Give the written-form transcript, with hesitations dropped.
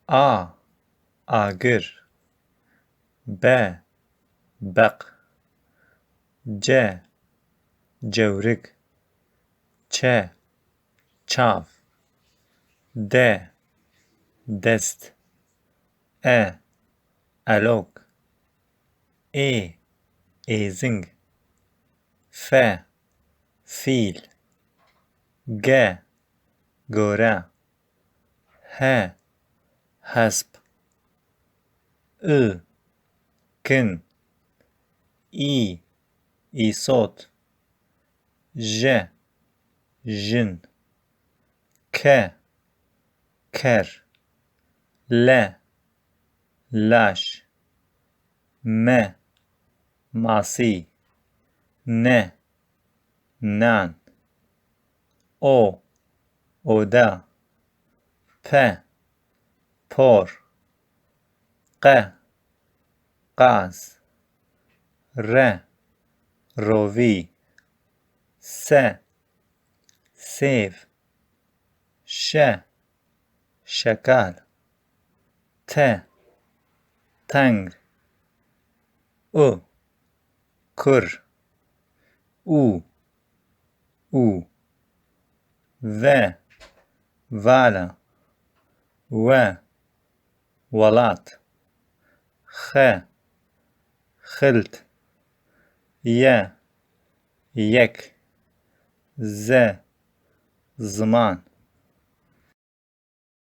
A. Agır. B. Bek. C. Cevrik. Ç. Çav. D. Dest. E. Elok. E. Êzing. F. Fîl. G. Gore. H. Hesp. I. Kin. İ. İsot. J. Jin. K. Ker. L. Laş. M. Masi. N. Nan. O. Oda. P. Por. Q. Qaz. R. Rovi. S. Sev. Ş. Şakal. T. Tengr. U. Kur. U. U. V. Vala. V. Walat. X. Xilt. Y. Yek. Z. Zaman.